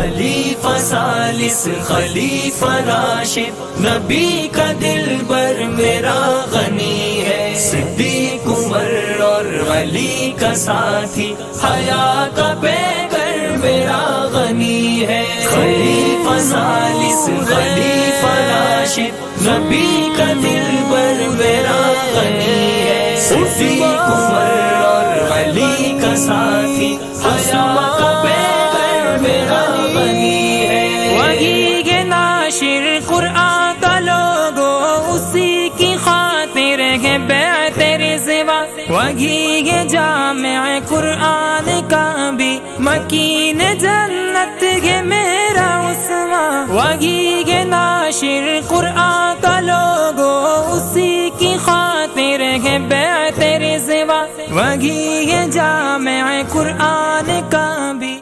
खलीफा सालिस खलीफा राशिद, नबी का दिलबर मेरा गनी है। सिद्दीक उमर और अली का साथी, हया का पैकर मेरा गनी है। खलीफा सालिस खलीफा राशिद, नबी का दिलबर मेरा गनी है। सिद्दीक उमर और अली का साथी, हया का पैकर मेरा गनी है। वही के नाशिर कुरान का लोगो, उसी की खातिर है बैत रिज़वा। वही के जामे कुरान का भी मकीन जन्नत है मेरा उस्मा। वही के नाशिर कुरान का लोगो, उसी की खातिर है बैत रिज़वा। वही के जामे कुरान का भी